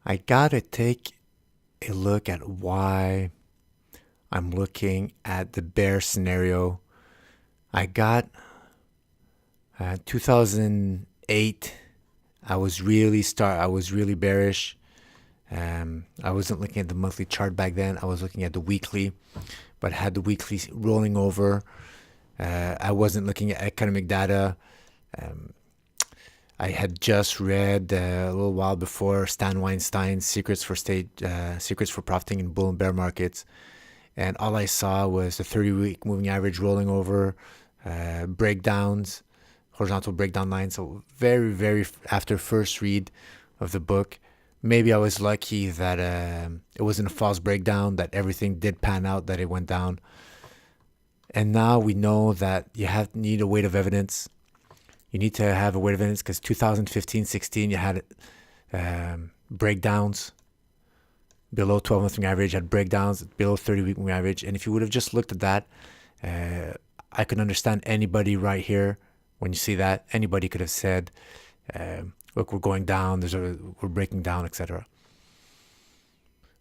I gotta take a look at why I'm looking at the bear scenario. I got 2008. I was really bearish. I wasn't looking at the monthly chart back then. I was looking at the weekly, but had the weekly rolling over. I wasn't looking at economic data. Um, I had just read a little while before Stan Weinstein's Secrets for Profiting in Bull and Bear Markets, and all I saw was the 30-week moving average rolling over, breakdowns, horizontal breakdown lines. So very, very after first read of the book, maybe I was lucky that it wasn't a false breakdown, that everything did pan out, that it went down. And now we know that need a weight of evidence. You need to have a weight of evidence because 2015-16, you had breakdowns below 12-month moving average, had breakdowns below 30-week moving average. And if you would have just looked at that, I can understand anybody right here. When you see that, anybody could have said, look, we're going down, we're breaking down, etc.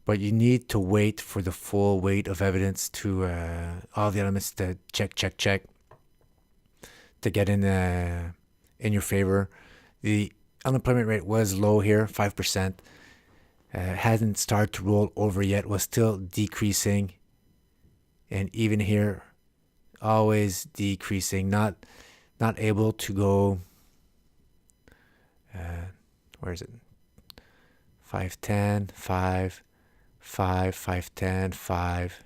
But you need to wait for the full weight of evidence to all the elements to check to get in your favor. The unemployment rate was low here, 5%. Hasn't started to roll over yet, was still decreasing. And even here, always decreasing, not able to go, where is it? 510, 5, 5, 510, 5.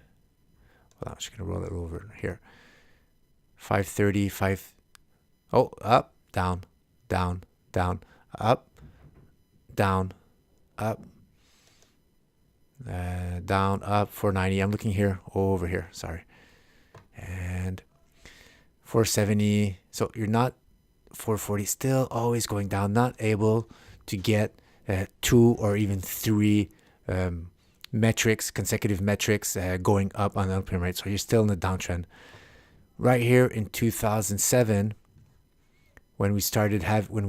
Well, I'm just going to roll it over here. 530, 5. Oh, up, down, down, down, up, down, up, down, up, 490. I'm looking here, over here, sorry. And 470. So you're not 440, still always going down, not able to get 2 or even 3 consecutive metrics going up on the unemployment rate. So you're still in the downtrend. Right here in 2007, when we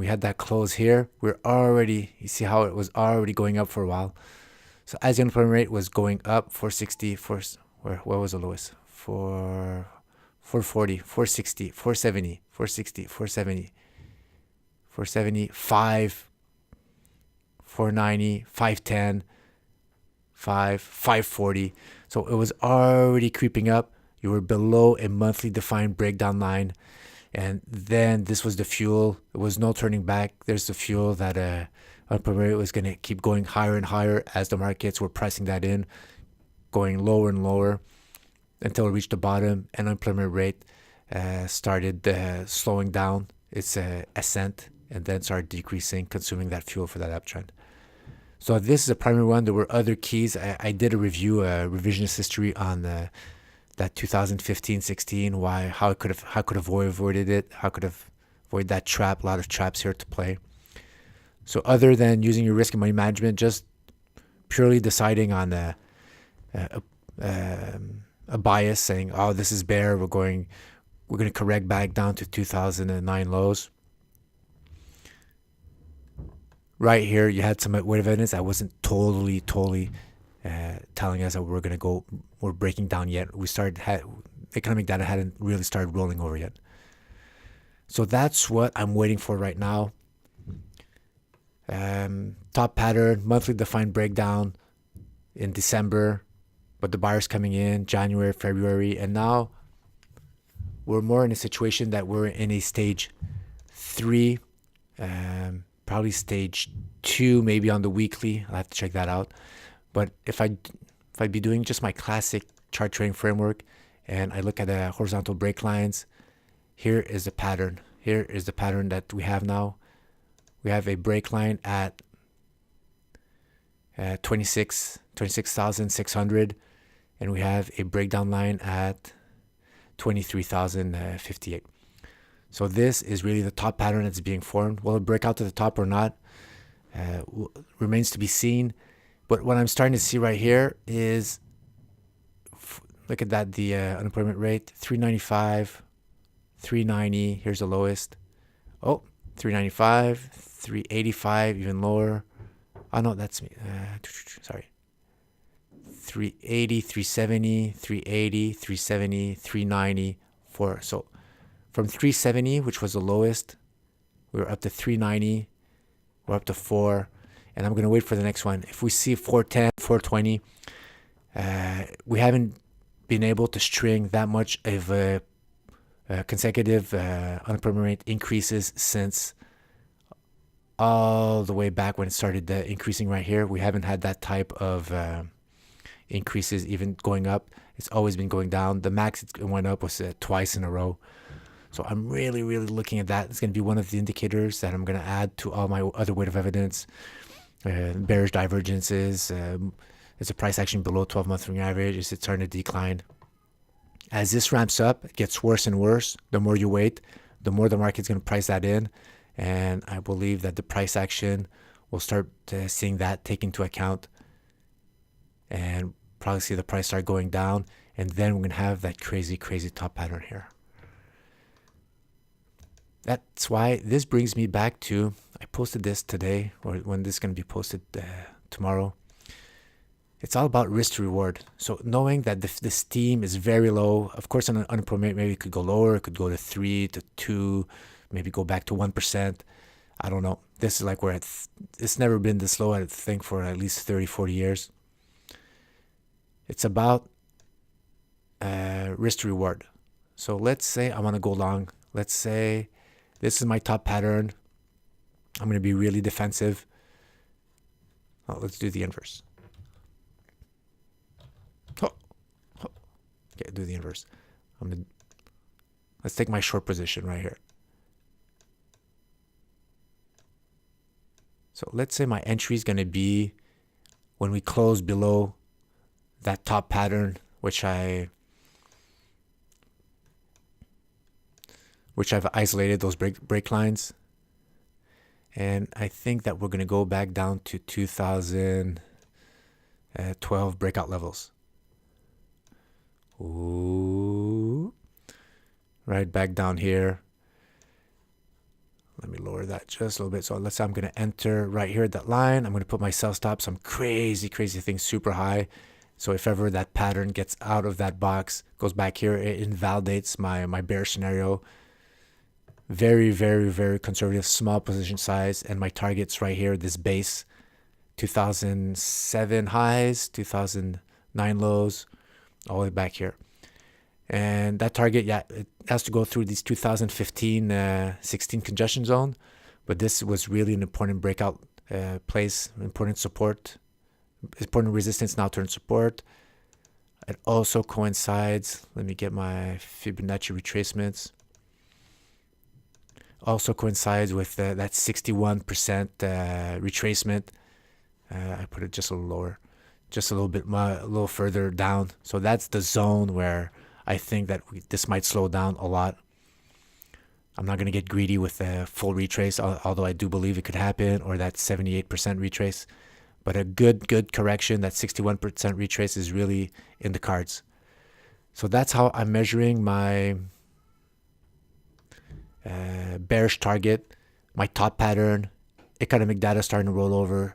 had that close here, you see how it was already going up for a while. So as the unemployment rate was going up, 460, where was the lowest? 440, 460, 470, 460, 470, 470, 5, 490, 510, 540. So it was already creeping up. You were below a monthly defined breakdown line. And then this was the fuel. It was no turning back. There's the fuel that unemployment rate was going to keep going higher and higher as the markets were pricing that in, going lower and lower until it reached the bottom, and unemployment rate started slowing down its ascent and then started decreasing, consuming that fuel for that uptrend. So this is a primary one. There were other keys. I did a revisionist history on that 2015-16, how could have avoided it, how could have avoided that trap. A lot of traps here to play. So other than using your risk and money management, just purely deciding on a bias, saying, oh, this is bear, we're going to correct back down to 2009 lows. Right here, you had some weight of evidence. I wasn't totally telling us that we're breaking down yet. Economic data hadn't really started rolling over yet. So that's what I'm waiting for right now. Top pattern, monthly defined breakdown in December, but the buyers coming in January, February, and now we're more in a situation that we're in a stage 3, probably stage 2, maybe on the weekly. I'll have to check that out. But if I'd be doing just my classic chart trading framework and I look at the horizontal break lines, here is the pattern. Here is the pattern that we have now. We have a break line at 26,600, and we have a breakdown line at 23,058. So this is really the top pattern that's being formed. Will it break out to the top or not? Remains to be seen. But what I'm starting to see right here is, look at that, the unemployment rate, 395, 390, here's the lowest. Oh, 395, 385, even lower, Oh no, that's me. Sorry. 380, 370, 380, 370, 390, 4. So from 370, which was the lowest, we were up to 390. We're up to 4. And I'm going to wait for the next one. If we see 410, 420, we haven't been able to string that much of consecutive unemployment rate increases since all the way back when it started increasing right here. We haven't had that type of increases even going up. It's always been going down. The max it went up was twice in a row. So I'm really, really looking at that. It's going to be one of the indicators that I'm going to add to all my other weight of evidence. Bearish divergences. Is the price action below 12-month moving average? Is it starting to decline? As this ramps up, it gets worse and worse. The more you wait, the more the market's going to price that in. And I believe that the price action will start seeing that take into account. And probably see the price start going down. And then we're going to have that crazy, crazy top pattern here. That's why this brings me back to, I posted this today, or when this is going to be posted tomorrow. It's all about risk to reward. So knowing that the steam is very low, of course, on unemployment, maybe it could go lower, it could go to 3 to 2, maybe go back to 1%. I don't know. This is like where it's never been this low, I think, for at least 30, 40 years. It's about risk to reward. So let's say I want to go long. Let's say this is my top pattern. I'm going to be really defensive. Oh, let's do the inverse. Okay, do the inverse. Let's take my short position right here. So let's say my entry is going to be when we close below that top pattern, which I've isolated those break lines. And I think that we're going to go back down to 2012 breakout levels. Ooh. Right back down here. Let me lower that just a little bit. So let's say I'm going to enter right here at that line. I'm going to put my sell stop, some crazy, crazy things super high. So if ever that pattern gets out of that box, goes back here, it invalidates my bearish scenario. Very, very, very conservative, small position size. And my target's right here, this base, 2007 highs, 2009 lows, all the way back here. And that target, yeah, it has to go through these 2015, 16 congestion zone. But this was really an important breakout place, important support, important resistance, now turn support. It also coincides, let me get my Fibonacci retracements. Also coincides with that 61% retracement. I put it just a little lower, just a little further down. So that's the zone where I think that this might slow down a lot. I'm not going to get greedy with a full retrace, although I do believe it could happen, or that 78% retrace. But a good correction, that 61% retrace is really in the cards. So that's how I'm measuring my bearish target, my top pattern, economic data starting to roll over,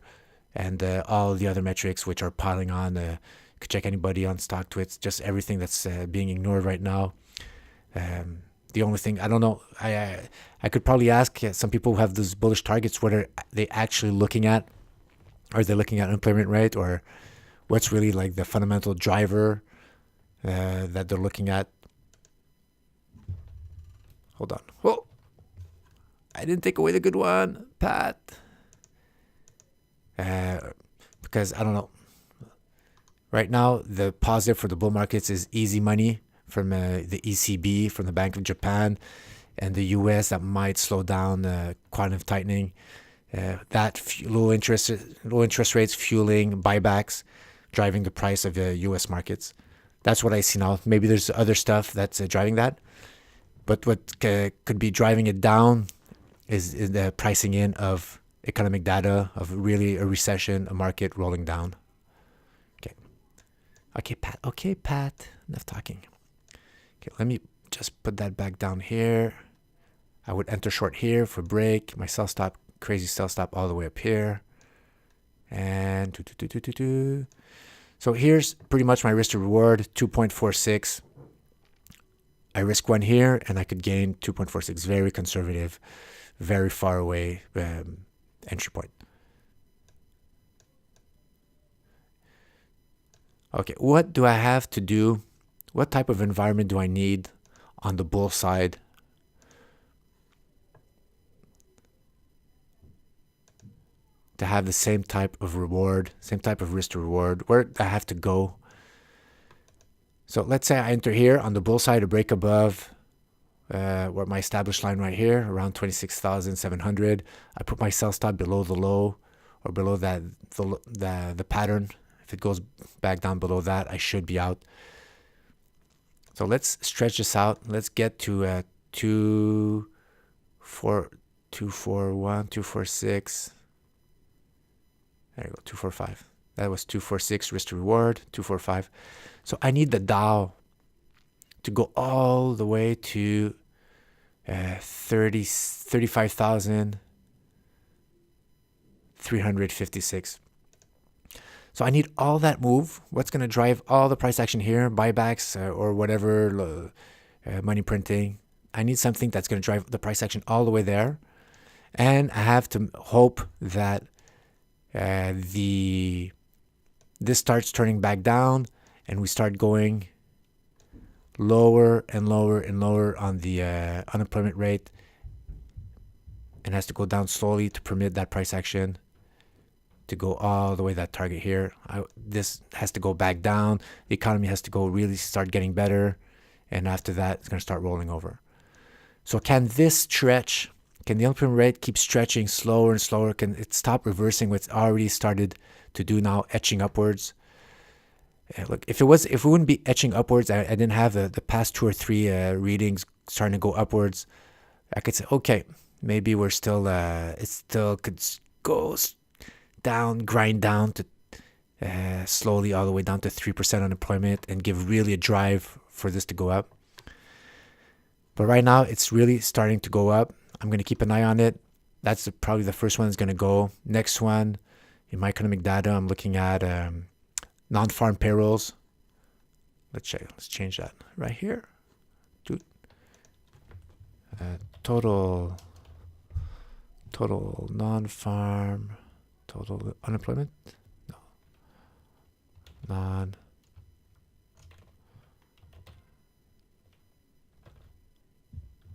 and all the other metrics which are piling on. You could check anybody on stock twits, just everything that's being ignored right now. The only thing, I don't know, I could probably ask some people who have those bullish targets, what are they actually looking at? Are they looking at unemployment rate, or what's really like the fundamental driver that they're looking at? Hold on. Whoa. I didn't take away the good one, Pat. Because I don't know. Right now, the positive for the bull markets is easy money from the ECB, from the Bank of Japan, and the US that might slow down quantitative tightening. That low interest rates fueling buybacks, driving the price of the US markets. That's what I see now. Maybe there's other stuff that's driving that. But what could be driving it down is the pricing in of economic data, of really a recession, a market rolling down. Okay, Pat. Enough talking. Okay, let me just put that back down here. I would enter short here for break. My sell stop, crazy sell stop all the way up here. And so here's pretty much my risk to reward, 2.46. I risk one here and I could gain 2.46. Very conservative, very far away entry point. Okay, what do I have to do? What type of environment do I need on the bull side to have the same type of reward, same type of risk to reward? Where do I have to go? So let's say I enter here on the bull side to break above where my established line right here, around 26,700. I put my sell stop below the low or below that the pattern. If it goes back down below that, I should be out. So let's stretch this out. Let's get to 241, 246. There you go, 245. That was 246 risk to reward, 245. So I need the Dow to go all the way to 35,356. So I need all that move. What's going to drive all the price action here? Buybacks or whatever, money printing. I need something that's going to drive the price action all the way there. And I have to hope that this starts turning back down and we start going lower and lower and lower on the unemployment rate, and has to go down slowly to permit that price action to go all the way that target here. This has to go back down. The economy has to go really start getting better, and after that it's going to start rolling over. So can this stretch? Can the unemployment rate keep stretching slower and slower? Can it stop reversing what's already started to do now, etching upwards? Look, if it wouldn't be etching upwards, I didn't have the past 2 or 3 readings starting to go upwards, I could say, okay, maybe we're still, it still could go down, grind down to slowly all the way down to 3% unemployment and give really a drive for this to go up. But right now, it's really starting to go up. I'm going to keep an eye on it. That's probably the first one that's going to go. Next one, in my economic data, I'm looking at non-farm payrolls. Let's check. Let's change that right here. Total non-farm, total unemployment. No.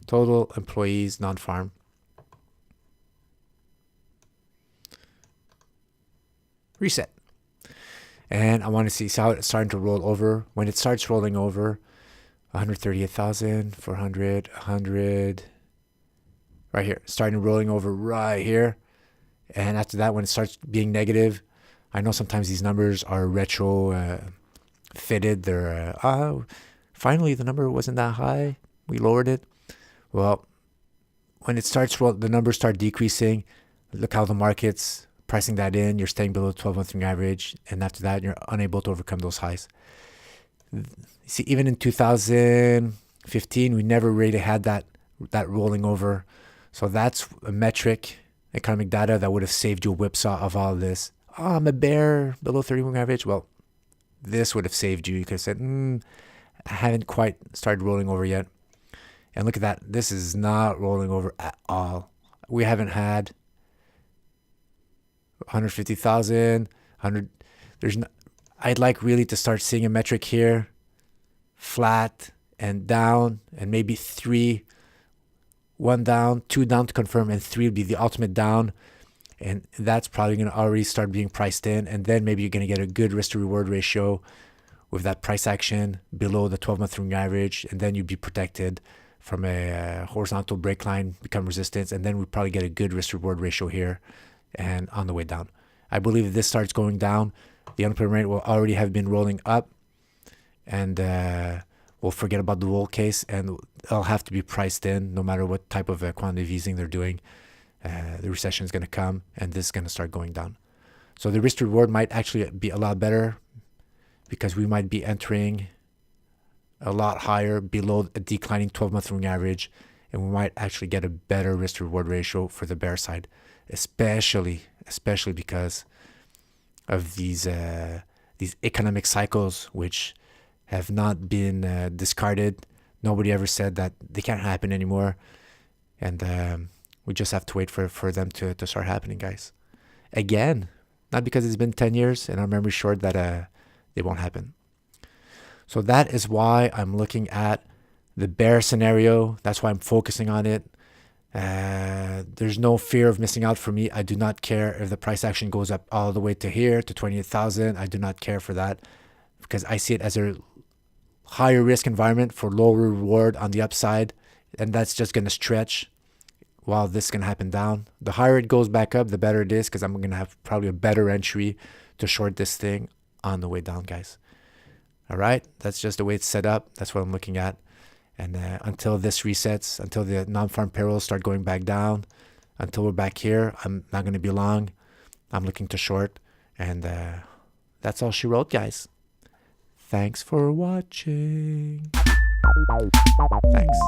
Total employees, non-farm. Reset. And I want to see how it's starting to roll over. When it starts rolling over, 138,400, 100, right here, starting rolling over right here. And after that, when it starts being negative, I know sometimes these numbers are retro fitted. They're, finally, the number wasn't that high. We lowered it. Well, when it starts, the numbers start decreasing. Look how the market's pricing that in. You're staying below the 12-month moving average. And after that, you're unable to overcome those highs. See, even in 2015, we never really had that rolling over. So that's a metric, economic data, that would have saved you a whipsaw of all this. Oh, I'm a bear, below 30 moving average. Well, this would have saved you. You could have said, I haven't quite started rolling over yet. And look at that. This is not rolling over at all. We haven't had 150,000, 100. I'd like really to start seeing a metric here, flat and down, and maybe 3, 1 down, 2 down to confirm, and 3 would be the ultimate down. And that's probably going to already start being priced in. And then maybe you're going to get a good risk to reward ratio with that price action below the 12-month moving average. And then you'd be protected from a horizontal break line, become resistance. And then we probably get a good risk to reward ratio here and on the way down. I believe if this starts going down, the unemployment rate will already have been rolling up, and we'll forget about the bull case, and it'll have to be priced in no matter what type of quantitative easing they're doing. The recession is going to come, and this is going to start going down. So the risk to reward might actually be a lot better because we might be entering a lot higher below a declining 12-month moving average, and we might actually get a better risk to reward ratio for the bear side, especially because of these economic cycles, which have not been discarded. Nobody ever said that they can't happen anymore. And we just have to wait for them to start happening, guys. Again, not because it's been 10 years and our memory's short that they won't happen. So that is why I'm looking at the bear scenario. That's why I'm focusing on it. There's no fear of missing out for me. I do not care if the price action goes up all the way to here to 28,000. I do not care for that because I see it as a higher risk environment for lower reward on the upside, and that's just going to stretch while this is going to happen down. The higher it goes back up, the better it is, because I'm going to have probably a better entry to short this thing on the way down, guys. All right, that's just the way it's set up. That's what I'm looking at. And until this resets, until the non-farm payrolls start going back down, until we're back here, I'm not going to be long. I'm looking to short. And that's all she wrote, guys. Thanks for watching. Thanks.